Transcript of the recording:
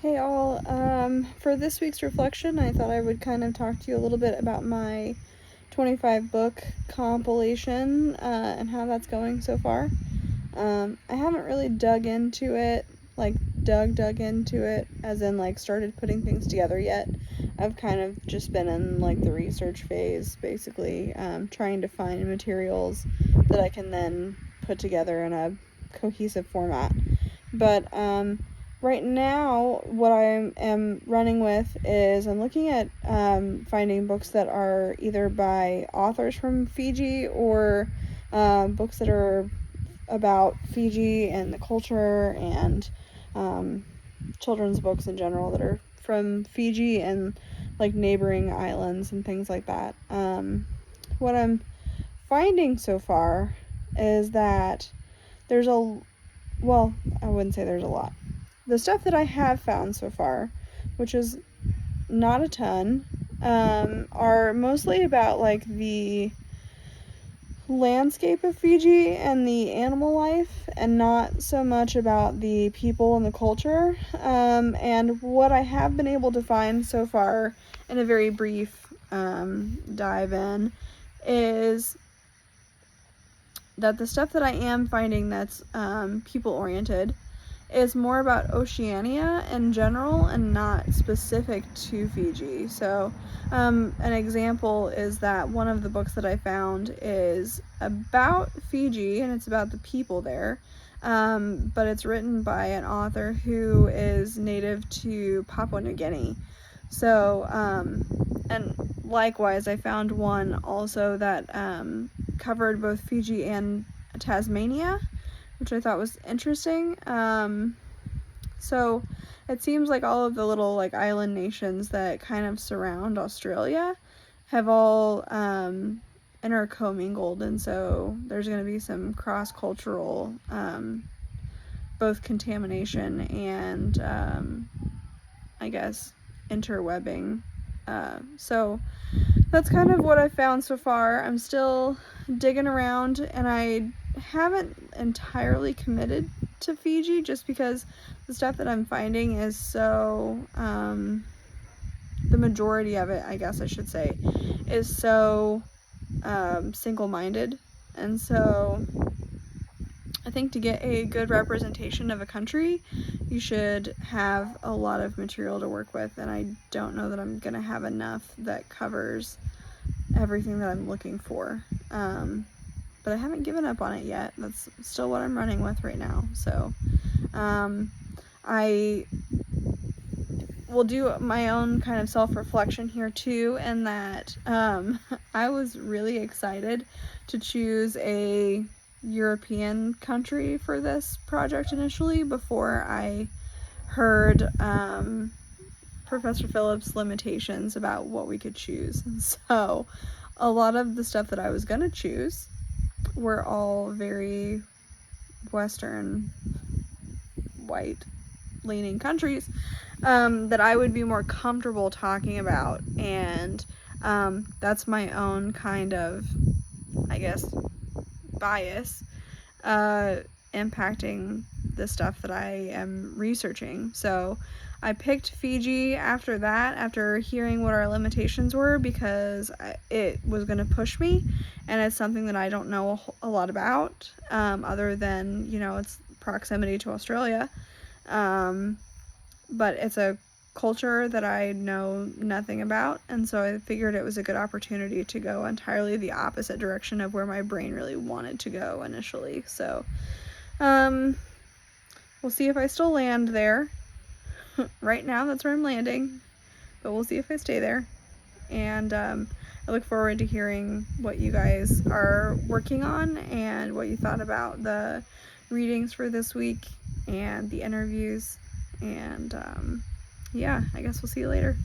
Hey all, for this week's reflection, I thought I would kind of talk to you a little bit about my 25 book compilation and how that's going so far. I haven't really dug into it, like dug into it, as in like started putting things together yet. I've kind of just been in like the research phase, basically, trying to find materials that I can then put together in a cohesive format. But right now, what I am running with is I'm looking at finding books that are either by authors from Fiji or books that are about Fiji and the culture and children's books in general that are from Fiji and like neighboring islands and things like that. What I'm finding so far is that there's well, I wouldn't say there's a lot. The stuff that I have found so far, which is not a ton, are mostly about like the landscape of Fiji and the animal life, and not so much about the people and the culture. And what I have been able to find so far, in a very brief dive in, is that the stuff that I am finding that's people oriented is more about Oceania in general and not specific to Fiji. So an example is that one of the books that I found is about Fiji and it's about the people there, but it's written by an author who is native to Papua New Guinea. So and likewise I found one also that covered both Fiji and Tasmania, which I thought was interesting. So it seems like all of the little like island nations that kind of surround Australia have all intercommingled, and so there's going to be some cross-cultural both contamination and I guess interwebbing. So that's kind of what I found so far. I'm still digging around, and I haven't entirely committed to Fiji just because the stuff that I'm finding is so the majority of it, I guess I should say, is so single-minded. And so I think to get a good representation of a country, you should have a lot of material to work with, and I don't know that I'm gonna have enough that covers everything that I'm looking for. But I haven't given up on it yet. That's still what I'm running with right now. So I will do my own kind of self-reflection here too, and that I was really excited to choose a European country for this project initially before I heard Professor Phillips' limitations about what we could choose. And so a lot of the stuff that I was going to choose were all very Western, white leaning countries that I would be more comfortable talking about. And that's my own kind of, I guess, bias impacting the stuff that I am researching. So I picked Fiji after that, after hearing what our limitations were, because it was going to push me, and it's something that I don't know a lot about, other than, its proximity to Australia. But it's a culture that I know nothing about, and so I figured it was a good opportunity to go entirely the opposite direction of where my brain really wanted to go initially. So we'll see if I still land there. Right now that's where I'm landing, but we'll see if I stay there. And I look forward to hearing what you guys are working on and what you thought about the readings for this week and the interviews. And yeah, I guess we'll see you later.